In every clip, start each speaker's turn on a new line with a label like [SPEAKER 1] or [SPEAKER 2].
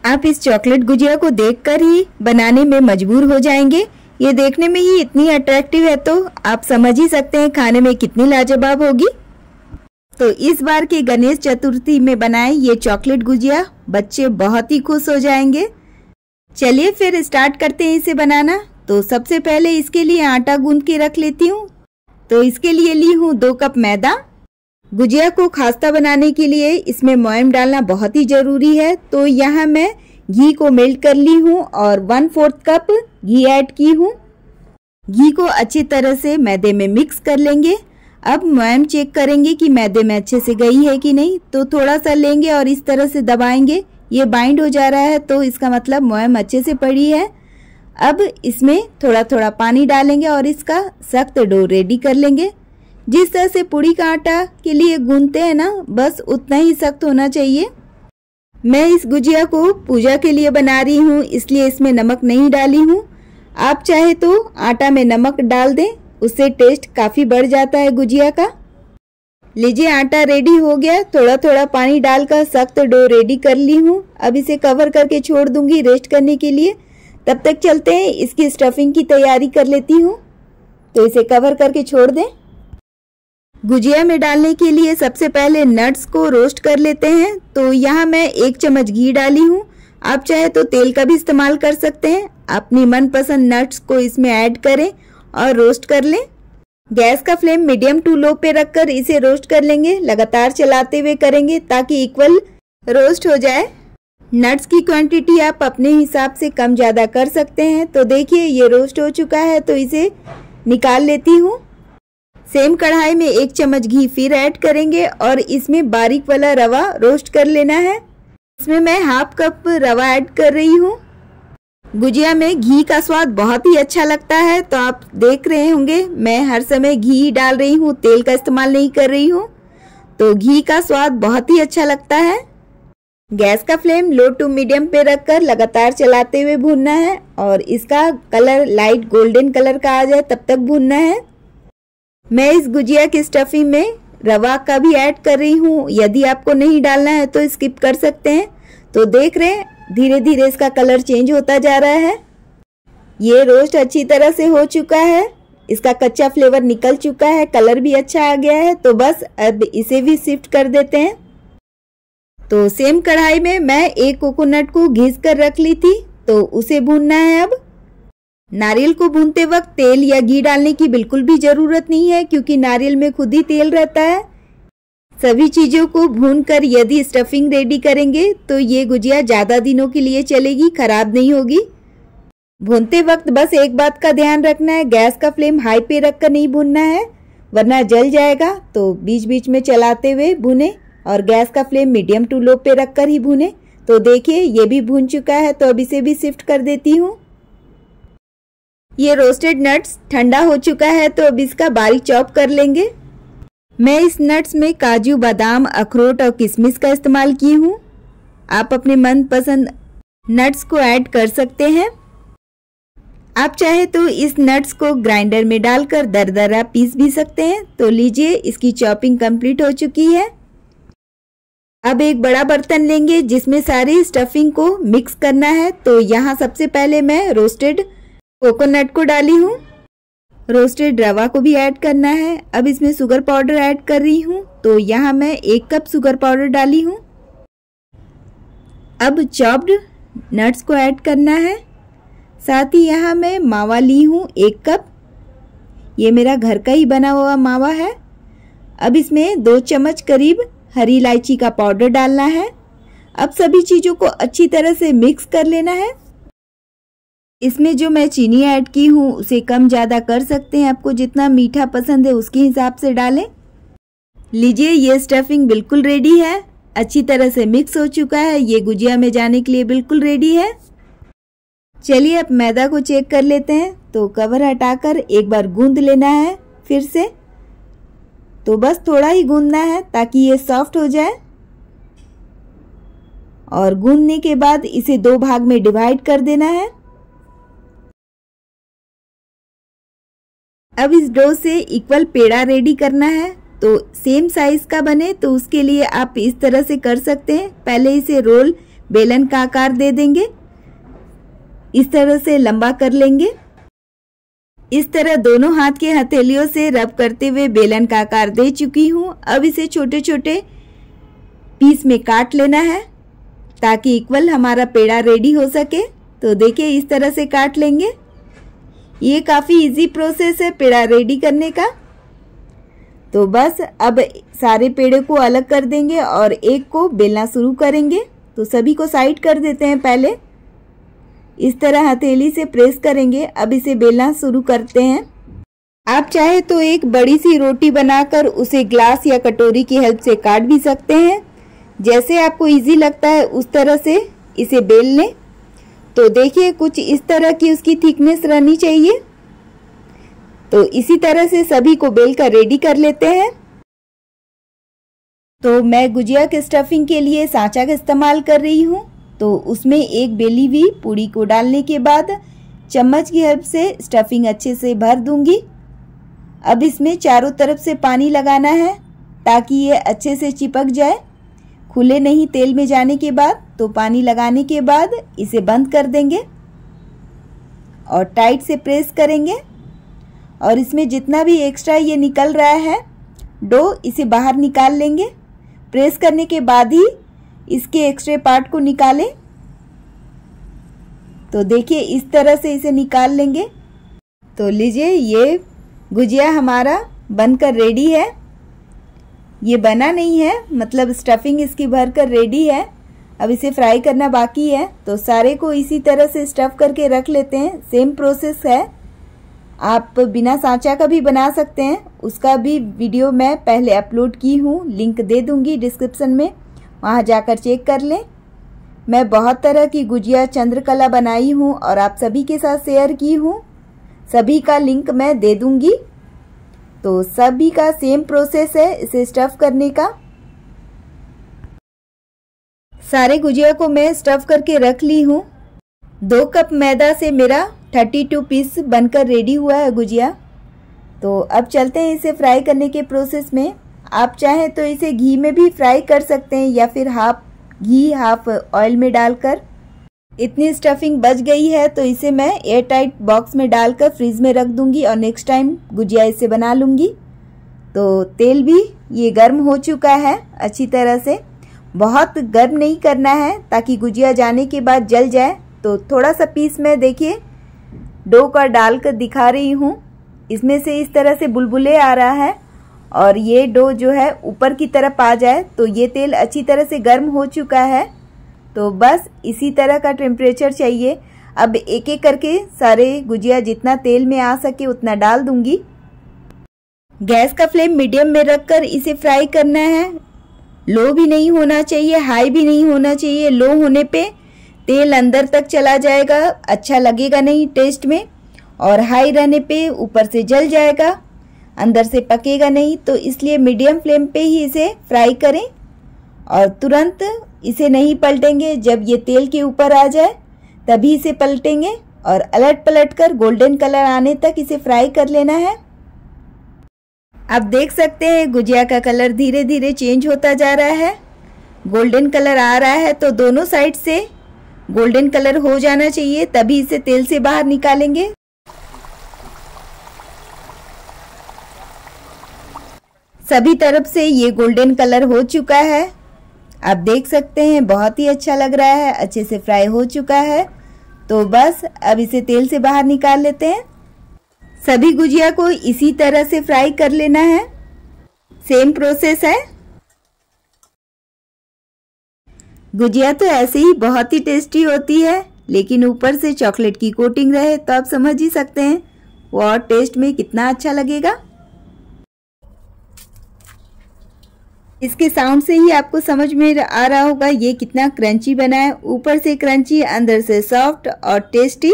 [SPEAKER 1] आप इस चॉकलेट गुजिया को देखकर ही बनाने में मजबूर हो जाएंगे। ये देखने में ही इतनी अट्रैक्टिव है तो आप समझ ही सकते हैं खाने में कितनी लाजवाब होगी। तो इस बार के गणेश चतुर्थी में बनाए ये चॉकलेट गुजिया बच्चे बहुत ही खुश हो जाएंगे। चलिए फिर स्टार्ट करते हैं इसे बनाना। तो सबसे पहले इसके लिए आटा गूंद के रख लेती हूँ। तो इसके लिए ली हूँ 2 कप मैदा। गुजिया को खास्ता बनाने के लिए इसमें मोयम डालना बहुत ही ज़रूरी है। तो यहाँ मैं घी को मेल्ट कर ली हूँ और 1/4 कप घी ऐड की हूँ। घी को अच्छी तरह से मैदे में मिक्स कर लेंगे। अब मोयम चेक करेंगे कि मैदे में अच्छे से गई है कि नहीं। तो थोड़ा सा लेंगे और इस तरह से दबाएंगे। ये बाइंड हो जा रहा है तो इसका मतलब मोयम अच्छे से पड़ी है। अब इसमें थोड़ा थोड़ा पानी डालेंगे और इसका सख्त डो रेडी कर लेंगे। जिस तरह से पूड़ी का आटा के लिए गूंथते हैं ना, बस उतना ही सख्त होना चाहिए। मैं इस गुजिया को पूजा के लिए बना रही हूँ, इसलिए इसमें नमक नहीं डाली हूँ। आप चाहे तो आटा में नमक डाल दें, उससे टेस्ट काफ़ी बढ़ जाता है गुजिया का। लीजिए आटा रेडी हो गया। थोड़ा थोड़ा पानी डालकर सख्त डो रेडी कर ली हूँ। अब इसे कवर करके छोड़ दूंगी रेस्ट करने के लिए। तब तक चलते हैं इसकी स्टफिंग की तैयारी कर लेती हूँ। तो इसे कवर करके छोड़ दें। गुजिया में डालने के लिए सबसे पहले नट्स को रोस्ट कर लेते हैं। तो यहाँ मैं 1 चम्मच घी डाली हूँ। आप चाहे तो तेल का भी इस्तेमाल कर सकते हैं। अपनी मनपसंद नट्स को इसमें ऐड करें और रोस्ट कर लें। गैस का फ्लेम मीडियम टू लो पे रखकर इसे रोस्ट कर लेंगे। लगातार चलाते हुए करेंगे ताकि इक्वल रोस्ट हो जाए। नट्स की क्वांटिटी आप अपने हिसाब से कम ज़्यादा कर सकते हैं। तो देखिए ये रोस्ट हो चुका है तो इसे निकाल लेती हूँ। सेम कढ़ाई में 1 चम्मच घी फिर ऐड करेंगे और इसमें बारीक वाला रवा रोस्ट कर लेना है। इसमें मैं 1/2 कप रवा ऐड कर रही हूँ। गुजिया में घी का स्वाद बहुत ही अच्छा लगता है। तो आप देख रहे होंगे मैं हर समय घी डाल रही हूँ, तेल का इस्तेमाल नहीं कर रही हूँ। तो घी का स्वाद बहुत ही अच्छा लगता है। गैस का फ्लेम लो टू मीडियम पे रखकर लगातार चलाते हुए भूनना है और इसका कलर लाइट गोल्डन कलर का आ जाए तब तक भूनना है। मैं इस गुजिया की स्टफिंग में रवा का भी ऐड कर रही हूँ। यदि आपको नहीं डालना है तो स्किप कर सकते हैं। तो देख रहे हैं धीरे धीरे इसका कलर चेंज होता जा रहा है। ये रोस्ट अच्छी तरह से हो चुका है। इसका कच्चा फ्लेवर निकल चुका है, कलर भी अच्छा आ गया है। तो बस अब इसे भी शिफ्ट कर देते हैं। तो सेम कढ़ाई में मैं 1 कोकोनट को घिस कर रख ली थी, तो उसे भूनना है। अब नारियल को भूनते वक्त तेल या घी डालने की बिल्कुल भी ज़रूरत नहीं है, क्योंकि नारियल में खुद ही तेल रहता है। सभी चीज़ों को भूनकर यदि स्टफिंग रेडी करेंगे तो ये गुजिया ज़्यादा दिनों के लिए चलेगी, खराब नहीं होगी। भूनते वक्त बस एक बात का ध्यान रखना है, गैस का फ्लेम हाई पे रखकर नहीं भूनना है, वरना जल जाएगा। तो बीच बीच में चलाते हुए भूने और गैस का फ्लेम मीडियम टू लो पे रखकर ही भूने। तो देखिए ये भी भून चुका है, तो अब इसे भी शिफ्ट कर देती हूँ। ये रोस्टेड नट्स ठंडा हो चुका है तो अब इसका बारीक चॉप कर लेंगे। मैं इस नट्स में काजू, बादाम, अखरोट और किशमिश का इस्तेमाल की हूँ। आप अपने मनपसंद नट्स को ऐड कर सकते हैं। आप चाहे तो इस नट्स को ग्राइंडर में डालकर दरदरा पीस भी सकते हैं। तो लीजिए इसकी चॉपिंग कंप्लीट हो चुकी है। अब एक बड़ा बर्तन लेंगे जिसमें सारी स्टफिंग को मिक्स करना है। तो यहाँ सबसे पहले मैं रोस्टेड कोकोनट को डाली हूँ। रोस्टेड रवा को भी ऐड करना है। अब इसमें शुगर पाउडर ऐड कर रही हूँ। तो यहाँ मैं 1 कप शुगर पाउडर डाली हूँ। अब चॉप्ड नट्स को ऐड करना है। साथ ही यहाँ मैं मावा ली हूँ 1 कप। ये मेरा घर का ही बना हुआ मावा है। अब इसमें 2 चम्मच करीब हरी इलायची का पाउडर डालना है। अब सभी चीज़ों को अच्छी तरह से मिक्स कर लेना है। इसमें जो मैं चीनी ऐड की हूँ उसे कम ज़्यादा कर सकते हैं, आपको जितना मीठा पसंद है उसके हिसाब से डालें। लीजिए ये स्टफिंग बिल्कुल रेडी है, अच्छी तरह से मिक्स हो चुका है। ये गुजिया में जाने के लिए बिल्कुल रेडी है। चलिए अब मैदा को चेक कर लेते हैं। तो कवर हटाकर एक बार गूंद लेना है फिर से। तो बस थोड़ा ही गूंदना है ताकि ये सॉफ्ट हो जाए। और गूंदने के बाद इसे 2 भाग में डिवाइड कर देना है। अब इस डो से इक्वल पेड़ा रेडी करना है। तो सेम साइज का बने तो उसके लिए आप इस तरह से कर सकते हैं। पहले इसे रोल बेलन का आकार दे देंगे। इस तरह से लंबा कर लेंगे। इस तरह दोनों हाथ के हथेलियों से रब करते हुए बेलन का आकार दे चुकी हूँ। अब इसे छोटे छोटे पीस में काट लेना है ताकि इक्वल हमारा पेड़ा रेडी हो सके। तो देखिए इस तरह से काट लेंगे। ये काफ़ी इजी प्रोसेस है पेड़ा रेडी करने का। तो बस अब सारे पेड़े को अलग कर देंगे और एक को बेलना शुरू करेंगे। तो सभी को साइड कर देते हैं। पहले इस तरह हथेली से प्रेस करेंगे। अब इसे बेलना शुरू करते हैं। आप चाहे तो एक बड़ी सी रोटी बनाकर उसे ग्लास या कटोरी की हेल्प से काट भी सकते हैं। जैसे आपको इजी लगता है उस तरह से इसे बेल लें। तो देखिए कुछ इस तरह की उसकी थिकनेस रहनी चाहिए। तो इसी तरह से सभी को बेल कर रेडी कर लेते हैं। तो मैं गुजिया के स्टफिंग के लिए सांचा का इस्तेमाल कर रही हूँ। तो उसमें एक बेली हुई पूड़ी को डालने के बाद चम्मच की हेल्प से स्टफिंग अच्छे से भर दूंगी। अब इसमें चारों तरफ से पानी लगाना है ताकि ये अच्छे से चिपक जाए, खुले नहीं तेल में जाने के बाद। तो पानी लगाने के बाद इसे बंद कर देंगे और टाइट से प्रेस करेंगे और इसमें जितना भी एक्स्ट्रा ये निकल रहा है डो इसे बाहर निकाल लेंगे। प्रेस करने के बाद ही इसके एक्स्ट्रा पार्ट को निकालें। तो देखिए इस तरह से इसे निकाल लेंगे। तो लीजिए ये गुजिया हमारा बनकर रेडी है। ये बना नहीं है, मतलब स्टफिंग इसकी भरकर रेडी है। अब इसे फ्राई करना बाकी है। तो सारे को इसी तरह से स्टफ करके रख लेते हैं। सेम प्रोसेस है। आप बिना सांचा का भी बना सकते हैं। उसका भी वीडियो मैं पहले अपलोड की हूँ, लिंक दे दूंगी डिस्क्रिप्शन में, वहाँ जाकर चेक कर लें। मैं बहुत तरह की गुजिया चंद्रकला बनाई हूँ और आप सभी के साथ शेयर की हूँ। सभी का लिंक मैं दे दूंगी। तो सभी का सेम प्रोसेस है इसे स्टफ करने का। सारे गुजिया को मैं स्टफ करके रख ली हूँ। 2 कप मैदा से मेरा 32 पीस बनकर रेडी हुआ है गुजिया। तो अब चलते हैं इसे फ्राई करने के प्रोसेस में। आप चाहें तो इसे घी में भी फ्राई कर सकते हैं या फिर हाफ घी हाफ ऑयल में डालकर। इतनी स्टफिंग बच गई है तो इसे मैं एयर टाइट बॉक्स में डालकर फ्रीज में रख दूंगी और नेक्स्ट टाइम गुजिया इसे बना लूंगी। तो तेल भी ये गर्म हो चुका है अच्छी तरह से। बहुत गर्म नहीं करना है ताकि गुजिया जाने के बाद जल जाए। तो थोड़ा सा पीस में देखिए डो का डालकर दिखा रही हूँ। इसमें से इस तरह से बुलबुले आ रहा है और ये डो जो है ऊपर की तरफ आ जाए। तो ये तेल अच्छी तरह से गर्म हो चुका है। तो बस इसी तरह का टेम्परेचर चाहिए। अब एक एक करके सारे गुजिया जितना तेल में आ सके उतना डाल दूंगी। गैस का फ्लेम मीडियम में रखकर इसे फ्राई करना है। लो भी नहीं होना चाहिए, हाई भी नहीं होना चाहिए। लो होने पे तेल अंदर तक चला जाएगा, अच्छा लगेगा नहीं टेस्ट में। और हाई रहने पे ऊपर से जल जाएगा, अंदर से पकेगा नहीं। तो इसलिए मीडियम फ्लेम पे ही इसे फ्राई करें और तुरंत इसे नहीं पलटेंगे। जब ये तेल के ऊपर आ जाए तभी इसे पलटेंगे और अलट पलट कर गोल्डन कलर आने तक इसे फ्राई कर लेना है। आप देख सकते हैं गुजिया का कलर धीरे धीरे चेंज होता जा रहा है, गोल्डन कलर आ रहा है। तो दोनों साइड से गोल्डन कलर हो जाना चाहिए तभी इसे तेल से बाहर निकालेंगे। सभी तरफ से ये गोल्डन कलर हो चुका है। आप देख सकते हैं बहुत ही अच्छा लग रहा है, अच्छे से फ्राई हो चुका है। तो बस अब इसे तेल से बाहर निकाल लेते हैं। सभी गुजिया को इसी तरह से फ्राई कर लेना है, सेम प्रोसेस है। गुजिया तो ऐसे ही बहुत ही टेस्टी होती है, लेकिन ऊपर से चॉकलेट की कोटिंग रहे तो आप समझ ही सकते हैं वो और टेस्ट में कितना अच्छा लगेगा। इसके साउंड से ही आपको समझ में आ रहा होगा ये कितना क्रंची बना है। ऊपर से क्रंची, अंदर से सॉफ्ट और टेस्टी।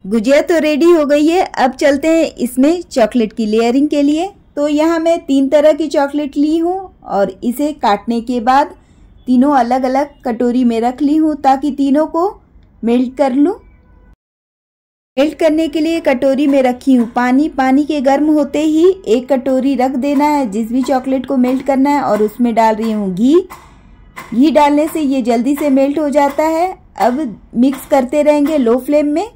[SPEAKER 1] गुजिया तो रेडी हो गई है। अब चलते हैं इसमें चॉकलेट की लेयरिंग के लिए। तो यहाँ मैं 3 तरह की चॉकलेट ली हूँ और इसे काटने के बाद तीनों अलग अलग कटोरी में रख ली हूँ ताकि तीनों को मेल्ट कर लूँ। मेल्ट करने के लिए कटोरी में रखी हूँ पानी। पानी के गर्म होते ही एक कटोरी रख देना है जिस भी चॉकलेट को मेल्ट करना है और उसमें डाल रही हूँ घी। घी डालने से ये जल्दी से मेल्ट हो जाता है। अब मिक्स करते रहेंगे लो फ्लेम में।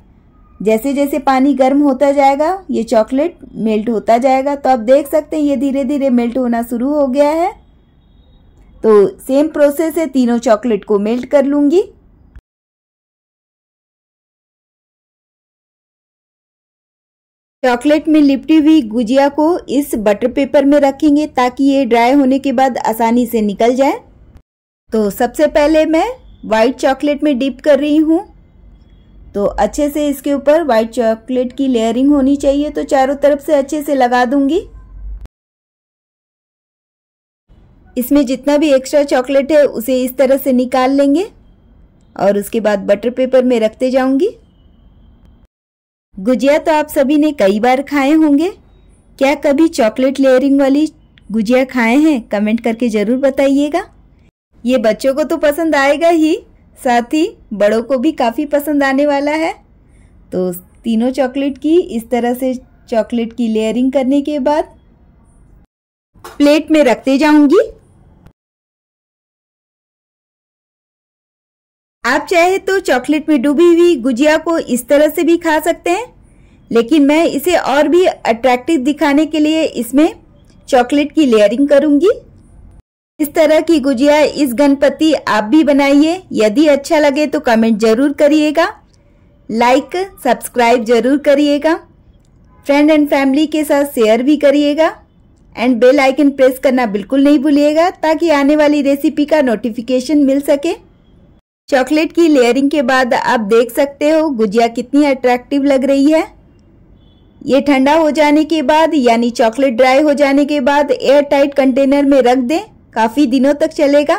[SPEAKER 1] जैसे जैसे पानी गर्म होता जाएगा ये चॉकलेट मेल्ट होता जाएगा। तो आप देख सकते हैं ये धीरे धीरे मेल्ट होना शुरू हो गया है। तो सेम प्रोसेस है, तीनों चॉकलेट को मेल्ट कर लूंगी। चॉकलेट में लिपटी हुई गुजिया को इस बटर पेपर में रखेंगे ताकि ये ड्राई होने के बाद आसानी से निकल जाए। तो सबसे पहले मैं वाइट चॉकलेट में डिप कर रही हूँ। तो अच्छे से इसके ऊपर वाइट चॉकलेट की लेयरिंग होनी चाहिए, तो चारों तरफ से अच्छे से लगा दूंगी। इसमें जितना भी एक्स्ट्रा चॉकलेट है उसे इस तरह से निकाल लेंगे और उसके बाद बटर पेपर में रखते जाऊंगी। गुजिया तो आप सभी ने कई बार खाए होंगे। क्या कभी चॉकलेट लेयरिंग वाली गुजिया खाए हैं? कमेंट करके ज़रूर बताइएगा। ये बच्चों को तो पसंद आएगा ही, साथ ही बड़ों को भी काफ़ी पसंद आने वाला है। तो तीनों चॉकलेट की इस तरह से चॉकलेट की लेयरिंग करने के बाद प्लेट में रखते जाऊंगी। आप चाहे तो चॉकलेट में डूबी हुई गुजिया को इस तरह से भी खा सकते हैं, लेकिन मैं इसे और भी अट्रैक्टिव दिखाने के लिए इसमें चॉकलेट की लेयरिंग करूंगी। इस तरह की गुजिया इस गणपति आप भी बनाइए। यदि अच्छा लगे तो कमेंट जरूर करिएगा, लाइक सब्सक्राइब जरूर करिएगा, फ्रेंड एंड फैमिली के साथ शेयर भी करिएगा एंड बेल आइकन प्रेस करना बिल्कुल नहीं भूलिएगा ताकि आने वाली रेसिपी का नोटिफिकेशन मिल सके। चॉकलेट की लेयरिंग के बाद आप देख सकते हो गुजिया कितनी अट्रैक्टिव लग रही है। ये ठंडा हो जाने के बाद यानी चॉकलेट ड्राई हो जाने के बाद एयर टाइट कंटेनर में रख दें, काफ़ी दिनों तक चलेगा।